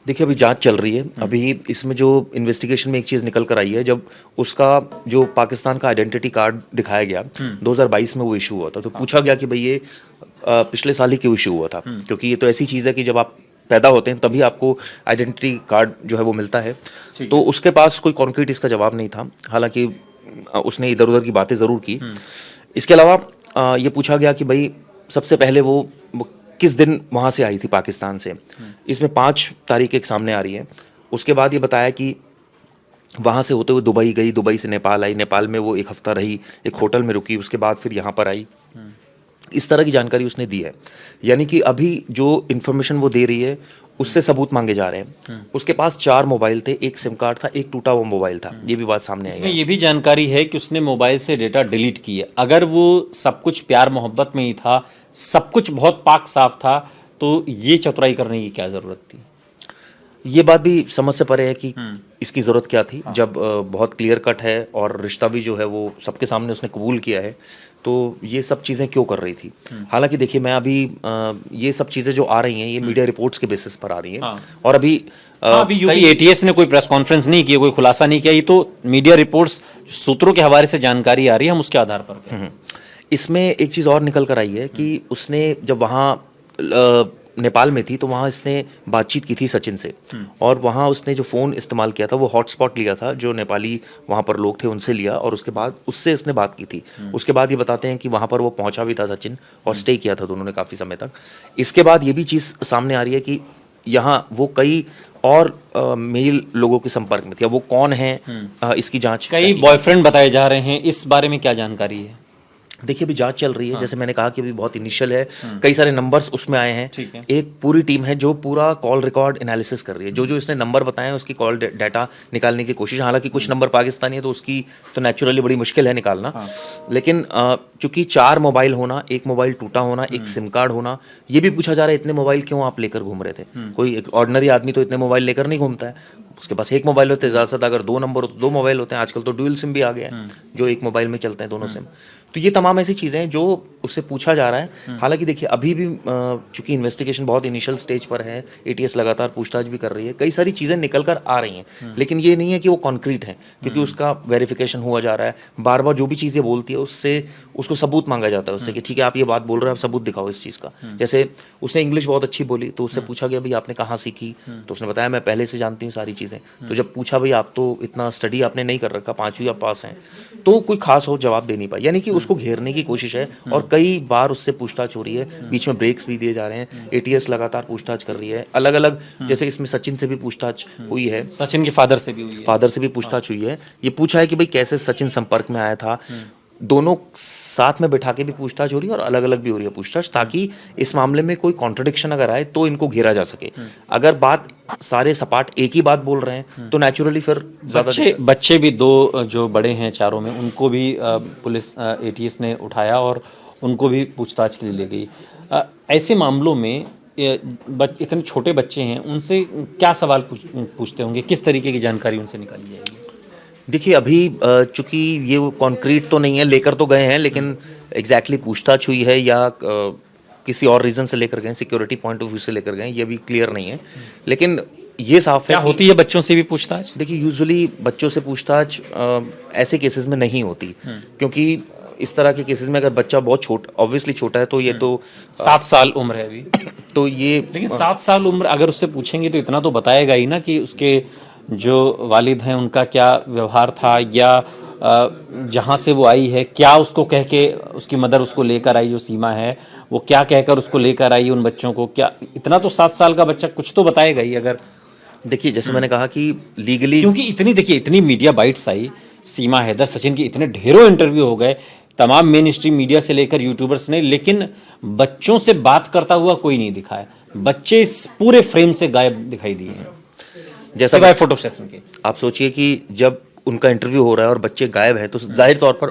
देखिए अभी जांच चल रही है। अभी इसमें जो इन्वेस्टिगेशन में एक चीज़ निकल कर आई है, जब उसका जो पाकिस्तान का आइडेंटिटी कार्ड दिखाया गया 2022 में वो इशू हुआ था, तो पूछा गया कि भाई ये पिछले साल ही क्यों इशू हुआ था, क्योंकि ये तो ऐसी चीज़ है कि जब आप पैदा होते हैं तभी आपको आइडेंटिटी कार्ड जो है वो मिलता है। तो उसके पास कोई कॉन्क्रीट इसका जवाब नहीं था, हालांकि उसने इधर उधर की बातें ज़रूर की। इसके अलावा ये पूछा गया कि भाई सबसे पहले वो किस दिन वहाँ से आई थी पाकिस्तान से। इसमें 5 तारीख एक सामने आ रही है। उसके बाद ये बताया कि वहाँ से होते हुए दुबई गई, दुबई से नेपाल आई, नेपाल में वो 1 हफ्ता रही, एक होटल में रुकी, उसके बाद फिर यहाँ पर आई। इस तरह की जानकारी उसने दी है। यानी कि अभी जो इन्फॉर्मेशन वो दे रही है उससे सबूत मांगे जा रहे हैं। उसके पास 4 मोबाइल थे, 1 सिम कार्ड था, एक टूटा हुआ मोबाइल था, ये भी बात सामने आई है। इसमें ये भी जानकारी है कि उसने मोबाइल से डेटा डिलीट किया। अगर वो सब कुछ प्यार मोहब्बत में ही था, सब कुछ बहुत पाक साफ था, तो ये चतुराई करने की क्या जरूरत थी? ये बात भी समझ से परे है कि इसकी ज़रूरत क्या थी, जब बहुत क्लियर कट है और रिश्ता भी जो है वो सबके सामने उसने कबूल किया है, तो ये सब चीज़ें क्यों कर रही थी। हालांकि देखिए मैं अभी ये सब चीज़ें जो आ रही हैं ये मीडिया रिपोर्ट्स के बेसिस पर आ रही हैं। और अभी अभी यूपी एटीएस ने कोई प्रेस कॉन्फ्रेंस नहीं की, कोई खुलासा नहीं किया, ये तो मीडिया रिपोर्ट्स सूत्रों के हवाले से जानकारी आ रही है, हम उसके आधार पर इसमें एक चीज़ और निकल कर आई है कि उसने जब वहाँ नेपाल में थी तो वहाँ इसने बातचीत की थी सचिन से, और वहाँ उसने जो फ़ोन इस्तेमाल किया था वो हॉटस्पॉट लिया था, जो नेपाली वहाँ पर लोग थे उनसे लिया, और उसके बाद उससे उसने बात की थी। उसके बाद ये बताते हैं कि वहाँ पर वो पहुँचा भी था सचिन, और स्टे किया था दोनों ने काफ़ी समय तक। इसके बाद ये भी चीज़ सामने आ रही है कि यहाँ वो कई और मेल लोगों के संपर्क में थे। अब वो कौन है इसकी जाँच, कई बॉयफ्रेंड बताए जा रहे हैं, इस बारे में क्या जानकारी है? देखिए अभी जांच चल रही है। जैसे मैंने कहा कि अभी बहुत इनिशियल है, कई सारे नंबर्स उसमें आए हैं। एक पूरी टीम है जो पूरा कॉल रिकॉर्ड एनालिसिस कर रही है, जो जो इसने नंबर बताए हैं उसकी कॉल डाटा निकालने की कोशिश। हालांकि कुछ नंबर पाकिस्तानी है तो उसकी तो नेचुरली बड़ी मुश्किल है निकालना। लेकिन चूंकि 4 मोबाइल होना, 1 मोबाइल टूटा होना, 1 सिम कार्ड होना, ये भी पूछा जा रहा है इतने मोबाइल क्यों आप लेकर घूम रहे थे। कोई एक ऑर्डिनरी आदमी तो इतने मोबाइल लेकर नहीं घूमता है, उसके पास 1 मोबाइल होते हैं, ज़्यादा से ज़्यादा अगर 2 नंबर हो तो 2 मोबाइल होते हैं। आजकल तो ड्यूल सिम भी आ गया है जो 1 मोबाइल में चलते हैं दोनों सिम। तो ये तमाम ऐसी चीज़ें हैं जो उससे पूछा जा रहा है। हालांकि देखिए अभी भी चूंकि इन्वेस्टिगेशन बहुत इनिशियल स्टेज पर है, एटीएस लगातार पूछताछ भी कर रही है, कई सारी चीज़ें निकल कर आ रही हैं, लेकिन ये नहीं है कि वो कॉन्क्रीट है, क्योंकि उसका वेरिफिकेशन हुआ जा रहा है। बार बार जो भी चीज़ें बोलती है उससे उसको सबूत मांगा जाता है उससे कि ठीक है आप ये बात बोल रहे हो, आप सबूत दिखाओ इस चीज़ का। जैसे उसने इंग्लिश बहुत अच्छी बोली तो उससे पूछा गया भाई आपने कहाँ सीखी, तो उसने बताया मैं पहले से जानती हूँ सारी चीज़ें। तो जब पूछा भाई आप तो इतना स्टडी आपने नहीं कर रखा, 5वीं आप पास हैं, तो कोई खास हो जवाब दे नहीं पाई। यानी कि उसको घेरने की कोशिश है, और कई बार उससे पूछताछ हो रही है, बीच में ब्रेक्स भी दिए जा रहे हैं। एटीएस लगातार पूछताछ कर रही है अलग अलग, जैसे इसमें सचिन से भी पूछताछ हुई है, सचिन के फादर से भी हुई है, फादर से भी पूछताछ हुई है। ये पूछा है कि भाई कैसे सचिन संपर्क में आया था। दोनों साथ में बिठा के भी पूछताछ हो रही है और अलग अलग भी हो रही है पूछताछ, ताकि इस मामले में कोई कॉन्ट्रडिक्शन अगर आए तो इनको घेरा जा सके। अगर बात सारे सपाट एक ही बात बोल रहे हैं तो नेचुरली फिर ज़्यादा बच्चे भी 2 जो बड़े हैं चारों में, उनको भी पुलिस एटीएस ने उठाया और उनको भी पूछताछ के लिए ले गई। ऐसे मामलों में इतने छोटे बच्चे हैं, उनसे क्या सवाल पूछते होंगे, किस तरीके की जानकारी उनसे निकाली जाएगी? देखिए अभी चूंकि ये कॉन्क्रीट तो नहीं है, लेकर तो गए हैं, लेकिन एग्जैक्टली पूछताछ हुई है या किसी और रीज़न से लेकर गए, सिक्योरिटी पॉइंट ऑफ व्यू से लेकर गए, ये भी क्लियर नहीं है। लेकिन ये साफ है क्या होती है बच्चों से भी पूछताछ? देखिए यूजुअली बच्चों से पूछताछ ऐसे केसेस में नहीं होती, क्योंकि इस तरह के केसेस में अगर बच्चा बहुत ऑब्वियसली छोटा है तो ये तो 7 साल उम्र है अभी तो ये, लेकिन 7 साल उम्र अगर उससे पूछेंगे तो इतना तो बताएगा ही ना कि उसके जो वालिद हैं उनका क्या व्यवहार था, या जहाँ से वो आई है क्या उसको कह के उसकी मदर उसको लेकर आई, जो सीमा है वो क्या कहकर उसको लेकर आई उन बच्चों को, क्या इतना तो 7 साल का बच्चा कुछ तो बताएगा ही। अगर देखिए जैसे मैंने कहा कि लीगली, क्योंकि इतनी मीडिया बाइट्स आई, सीमा हैदर, सचिन की इतने ढेरों इंटरव्यू हो गए, तमाम मेन स्ट्रीम मीडिया से लेकर यूट्यूबर्स ने, लेकिन बच्चों से बात करता हुआ कोई नहीं दिखाया। बच्चे इस पूरे फ्रेम से गायब दिखाई दिए हैं, जैसा फोटो सेशन के। आप सोचिए कि जब उनका इंटरव्यू हो रहा है और बच्चे गायब हैं तो जाहिर तौर पर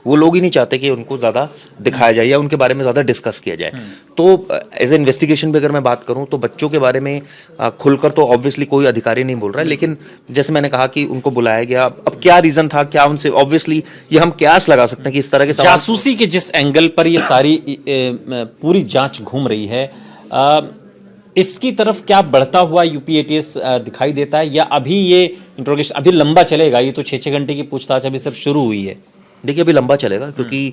वो लोग ही नहीं चाहते कि उनको ज़्यादा दिखाया जाए या उनके बारे में ज़्यादा डिस्कस किया जाए। तो एज ए इन्वेस्टिगेशन भी अगर मैं बात करूं तो बच्चों के बारे में खुलकर तो ऑब्वियसली कोई अधिकारी नहीं बोल रहा है, लेकिन जैसे मैंने कहा कि उनको बुलाया गया, अब क्या रीज़न था, क्या उनसे, ऑब्वियसली ये हम क्यास लगा सकते हैं कि इस तरह के जासूसी के जिस एंगल पर ये सारी पूरी जांच घूम रही है, इसकी तरफ क्या बढ़ता हुआ यूपी एटीएस दिखाई देता है, या अभी ये इंट्रोगेशन अभी लंबा चलेगा? ये तो 6-6 घंटे की पूछताछ अभी सिर्फ शुरू हुई है। देखिए अभी लंबा चलेगा क्योंकि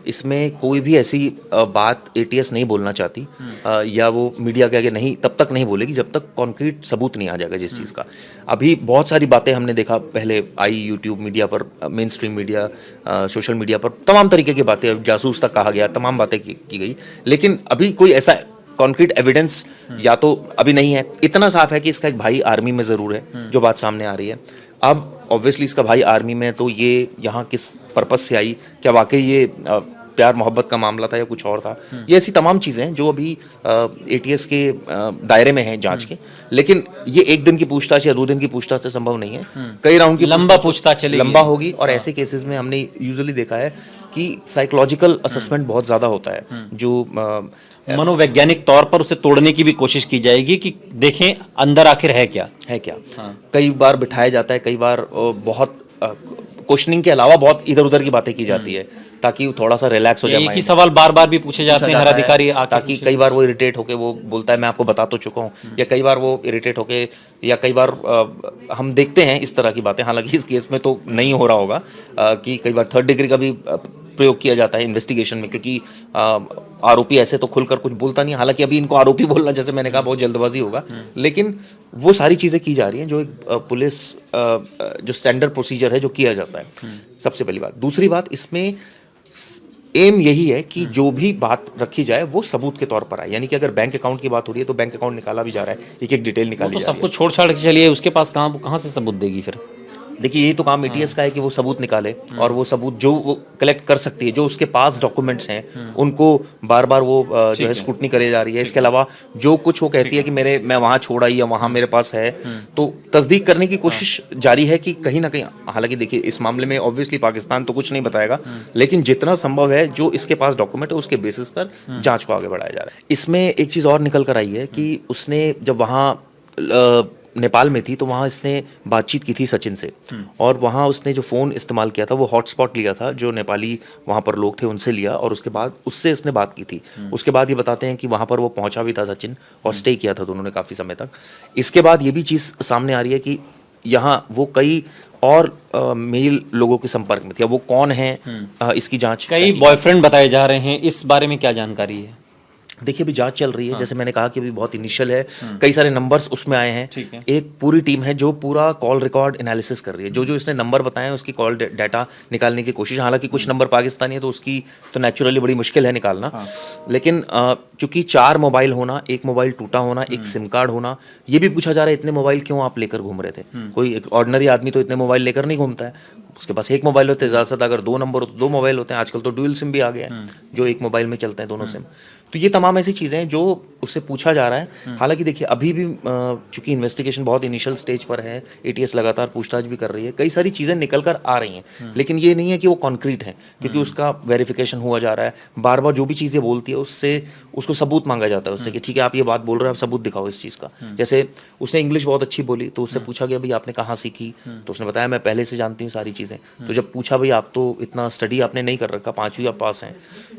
इसमें कोई भी ऐसी बात एटीएस नहीं बोलना चाहती या वो मीडिया के आगे नहीं तब तक नहीं बोलेगी जब तक कॉन्क्रीट सबूत नहीं आ जाएगा जिस चीज़ का। अभी बहुत सारी बातें हमने देखा पहले आई यूट्यूब मीडिया पर, main stream media, social media पर तमाम तरीके की बातें, जासूस तक कहा गया, तमाम बातें की गई, लेकिन अभी कोई ऐसा कॉन्क्रीट एविडेंस या तो अभी नहीं है। इतना साफ है कि इसका एक भाई आर्मी में ज़रूर है, जो बात सामने आ रही है। अब ऑब्वियसली इसका भाई आर्मी में, तो ये यहाँ किस पर्पस से आई, क्या वाकई ये प्यार मोहब्बत का मामला था या कुछ और था, ये ऐसी तमाम चीज़ें हैं जो अभी एटीएस के दायरे में हैं जांच के। लेकिन ये एक दिन की पूछताछ या 2 दिन की पूछताछ से संभव नहीं है, कई राउंड की लंबा पूछताछ चलेगी, लंबा होगी। और ऐसे केसेस में हमने यूजुअली देखा है कि साइकोलॉजिकल असेसमेंट बहुत ज़्यादा होता है, जो मनोवैज्ञानिक तौर पर उसे तोड़ने की भी कोशिश की जाएगी कि देखें अंदर आखिर है क्या। कई बार बिठाया जाता है, कई बार बहुत क्वेश्चनिंग के अलावा बहुत इधर उधर की बातें की जाती है ताकि वो थोड़ा सा रिलैक्स हो जाए। एक ही सवाल बार बार भी पूछे जाते हैं हर अधिकारी ताकि कई बार वो इरिटेट होके वो बोलता है मैं आपको बता तो चुका हूँ, या कई बार वो इरिटेट होके, या कई बार हम देखते हैं इस तरह की बातें। हालांकि इस केस में तो नहीं हो रहा होगा कि कई बार 3rd डिग्री का भी प्रयोग किया जाता है इन्वेस्टिगेशन में, क्योंकि आरोपी ऐसे तो खुलकर कुछ बोलता नहीं। हालांकि अभी इनको आरोपी बोलना, जैसे मैंने कहा, बहुत जल्दबाजी होगा, लेकिन वो सारी चीज़ें की जा रही हैं जो एक पुलिस जो स्टैंडर्ड प्रोसीजर है जो किया जाता है। सबसे पहली बात। दूसरी बात, इसमें एम यही है कि जो भी बात रखी जाए वो सबूत के तौर पर आए, यानी कि अगर बैंक अकाउंट की बात हो रही है तो बैंक अकाउंट निकाला भी जा रहा है, एक एक डिटेल निकाली जा रही है। सब कुछ छोड़ छाड़ के चलिए, उसके पास कहाँ से सबूत देगी फिर? देखिए यही तो काम एटीएस का है कि वो सबूत निकाले, और वो सबूत जो वो कलेक्ट कर सकती है, जो उसके पास डॉक्यूमेंट्स हैं, उनको बार बार वो जो है स्क्रूटनी करे जा रही है। इसके अलावा जो कुछ वो कहती है कि मैं वहाँ छोड़ा या वहाँ मेरे पास है, तो तस्दीक करने की कोशिश जारी है कि कहीं ना कहीं। हालांकि देखिए इस मामले में ऑब्वियसली पाकिस्तान तो कुछ नहीं बताएगा, लेकिन जितना संभव है जो इसके पास डॉक्यूमेंट है उसके बेसिस पर जाँच को आगे बढ़ाया जा रहा है। इसमें एक चीज़ और निकल कर आई है कि उसने जब वहाँ नेपाल में थी तो वहाँ इसने बातचीत की थी सचिन से, और वहाँ उसने जो फ़ोन इस्तेमाल किया था वो हॉटस्पॉट लिया था, जो नेपाली वहाँ पर लोग थे उनसे लिया, और उसके बाद उससे उसने बात की थी। उसके बाद ये बताते हैं कि वहाँ पर वो पहुँचा भी था सचिन, और स्टे किया था दोनों ने काफ़ी समय तक। इसके बाद ये भी चीज़ सामने आ रही है कि यहाँ वो कई और मेल लोगों के संपर्क में थे। अब वो कौन है, इसकी जाँच। कई बॉयफ्रेंड बताए जा रहे हैं, इस बारे में क्या जानकारी है? देखिए अभी जांच चल रही है, जैसे मैंने कहा कि अभी बहुत इनिशियल है, कई सारे नंबर्स उसमें आए हैं। एक पूरी टीम है जो पूरा कॉल रिकॉर्ड एनालिसिस कर रही है, जो जो इसने नंबर बताए हैं उसकी कॉल डाटा निकालने की कोशिश। हालांकि कुछ नंबर पाकिस्तानी है तो उसकी तो नेचुरली बड़ी मुश्किल है निकालना, लेकिन चूंकि 4 मोबाइल होना, 1 मोबाइल टूटा होना, 1 सिम कार्ड होना, ये भी पूछा जा रहा है इतने मोबाइल क्यों आप लेकर घूम रहे थे। कोई एक ऑर्डिनरी आदमी तो इतने मोबाइल लेकर नहीं घूमता है, उसके पास 1 मोबाइल होते हैं, ज़्यादा से ज़्यादा अगर 2 नंबर हो तो 2 मोबाइल होते हैं। आजकल तो ड्यूल सिम भी आ गया है जो एक मोबाइल में चलते हैं दोनों सिम। तो ये तमाम ऐसी चीज़ें हैं जो उससे पूछा जा रहा है। हालांकि देखिए अभी भी चूंकि इन्वेस्टिगेशन बहुत इनिशियल स्टेज पर है, एटीएस लगातार पूछताछ भी कर रही है, कई सारी चीज़ें निकल कर आ रही हैं, लेकिन ये नहीं है कि वो कॉन्क्रीट है, क्योंकि उसका वेरिफिकेशन हुआ जा रहा है। बार बार जो भी चीज़ें बोलती है उससे उसको सबूत मांगा जाता है उससे कि ठीक है आप ये बात बोल रहे हो, आप सबूत दिखाओ इस चीज़ का। जैसे उसने इंग्लिश बहुत अच्छी बोली तो उससे पूछा गया भाई आपने कहाँ सीखी, तो उसने बताया मैं पहले से जानती हूँ सारी चीज़ें। तो जब पूछा भाई आप तो इतना स्टडी आपने नहीं कर रखा, 5वीं आप पास हैं,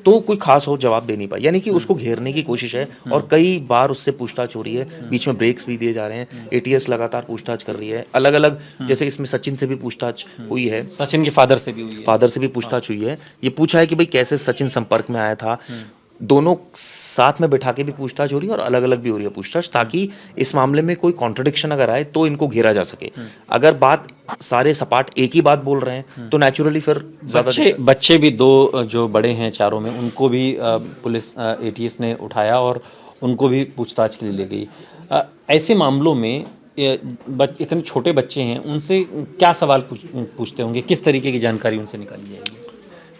तो कोई खास हो जवाब दे नहीं पाई, यानी कि उसको घेरने की कोशिश है। और कई बार उससे पूछताछ हो रही है, बीच में ब्रेक्स भी दिए जा रहे हैं, एटीएस लगातार पूछताछ कर रही है अलग अलग। जैसे इसमें सचिन से भी पूछताछ हुई है, सचिन के फादर से भी हुई है, फादर से भी पूछताछ हुई है। ये पूछा है कि भाई कैसे सचिन संपर्क में आया था, दोनों साथ में बैठा के भी पूछताछ हो रही है और अलग अलग भी हो रही है पूछताछ, ताकि इस मामले में कोई कॉन्ट्रडिक्शन अगर आए तो इनको घेरा जा सके। अगर बात सारे सपाट एक ही बात बोल रहे हैं तो नेचुरली फिर बच्चे भी 2 जो बड़े हैं चारों में, उनको भी पुलिस एटीएस ने उठाया और उनको भी पूछताछ के लिए ले गई। ऐसे मामलों में इतने छोटे बच्चे हैं, उनसे क्या सवाल पूछते होंगे, किस तरीके की जानकारी उनसे निकाली जाएगी?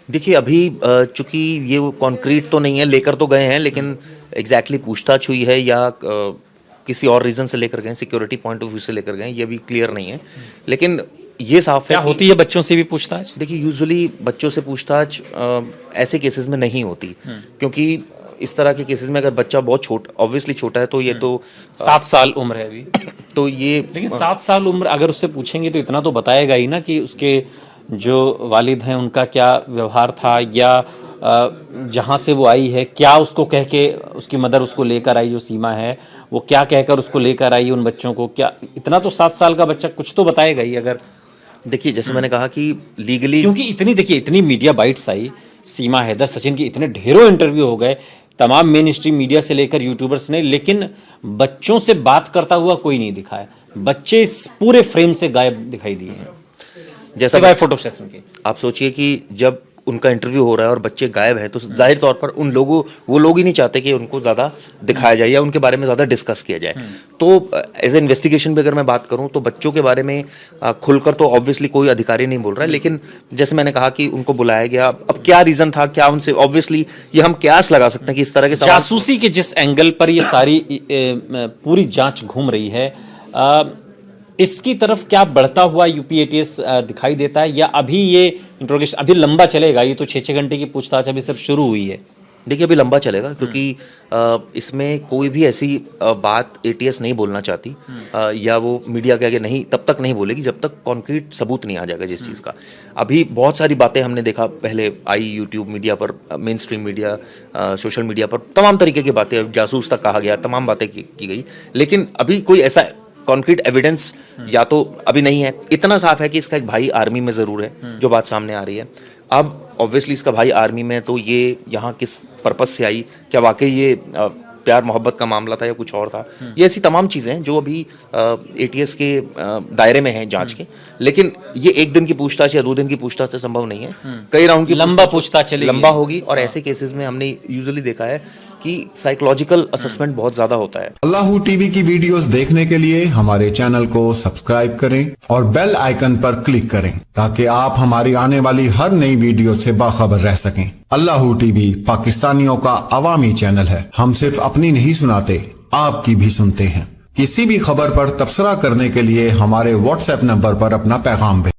देखिए अभी चूंकि ये कॉन्क्रीट तो नहीं है, लेकर तो गए हैं, लेकिन एग्जैक्टली पूछताछ हुई है या किसी और रीज़न से लेकर गए, सिक्योरिटी पॉइंट ऑफ व्यू से लेकर गए, ये भी क्लियर नहीं है। लेकिन ये साफ है क्या होती है बच्चों से भी पूछताछ? देखिए यूजुअली बच्चों से पूछताछ ऐसे केसेस में नहीं होती, क्योंकि इस तरह के केसेस में अगर बच्चा बहुत ऑब्वियसली छोटा है तो ये तो 7 साल उम्र है अभी तो ये, लेकिन 7 साल उम्र अगर उससे पूछेंगे तो इतना तो बताएगा ही ना कि उसके जो वालिद हैं उनका क्या व्यवहार था, या जहाँ से वो आई है, क्या उसको कह के उसकी मदर उसको लेकर आई, जो सीमा है वो क्या कहकर उसको लेकर आई उन बच्चों को, क्या इतना तो 7 साल का बच्चा कुछ तो बताएगा ही। अगर देखिए जैसे मैंने कहा कि लीगली, क्योंकि इतनी देखिए इतनी मीडिया बाइट्स आई, सीमा हैदर, सचिन की इतने ढेरों इंटरव्यू हो गए तमाम मेन स्ट्रीम मीडिया से लेकर यूट्यूबर्स ने, लेकिन बच्चों से बात करता हुआ कोई नहीं दिखा है। बच्चे इस पूरे फ्रेम से गायब दिखाई दिए हैं, जैसा फोटो सेशन के। आप सोचिए कि जब उनका इंटरव्यू हो रहा है और बच्चे गायब हैं तो जाहिर तौर पर वो लोग ही नहीं चाहते कि उनको ज़्यादा दिखाया जाए या उनके बारे में ज़्यादा डिस्कस किया जाए। तो एज ए इन्वेस्टिगेशन भी अगर मैं बात करूं तो बच्चों के बारे में खुलकर तो ऑब्वियसली कोई अधिकारी नहीं बोल रहा है, लेकिन जैसे मैंने कहा कि उनको बुलाया गया, अब क्या रीज़न था, क्या उनसे, ऑब्वियसली ये हम क्यास लगा सकते हैं कि इस तरह के जासूसी के जिस एंगल पर ये सारी पूरी जांच घूम रही है, इसकी तरफ क्या बढ़ता हुआ यूपी एटीएस दिखाई देता है, या अभी ये इंट्रोगेशन अभी लंबा चलेगा? ये तो 6-6 घंटे की पूछताछ अभी सिर्फ शुरू हुई है। देखिए अभी लंबा चलेगा क्योंकि इसमें कोई भी ऐसी बात एटीएस नहीं बोलना चाहती या वो मीडिया के आगे नहीं तब तक नहीं बोलेगी जब तक कॉन्क्रीट सबूत नहीं आ जाएगा जिस चीज़ का। अभी बहुत सारी बातें हमने देखा, पहले आई यूट्यूब मीडिया पर, main stream media, social media पर तमाम तरीके की बातें, जासूस तक कहा गया, तमाम बातें की गई, लेकिन अभी कोई ऐसा कॉन्क्रीट एविडेंस या तो अभी नहीं है। इतना साफ है कि इसका एक भाई आर्मी में ज़रूर है, जो बात सामने आ रही है। अब ऑब्वियसली इसका भाई आर्मी में, तो ये यहाँ किस पर्पस से आई, क्या वाकई ये प्यार मोहब्बत का मामला था या कुछ और था, ये ऐसी तमाम चीज़ें हैं जो अभी एटीएस के दायरे में हैं जांच के। लेकिन ये 1 दिन की पूछताछ या 2 दिन की पूछताछ से संभव नहीं है, कई राउंड की लंबा पूछताछ चलेगी, लंबा होगी। और ऐसे केसेस में हमने यूजुअली देखा है कि साइकोलॉजिकल असेसमेंट बहुत ज्यादा होता है। अल्लाहू टीवी की वीडियोस देखने के लिए हमारे चैनल को सब्सक्राइब करें और बेल आइकन पर क्लिक करें ताकि आप हमारी आने वाली हर नई वीडियो से बाखबर रह सकें। अल्लाहू टीवी पाकिस्तानियों का अवामी चैनल है। हम सिर्फ अपनी नहीं सुनाते, आपकी भी सुनते हैं। किसी भी खबर पर तबसरा करने के लिए हमारे व्हाट्सएप नंबर पर अपना पैगाम भेजें।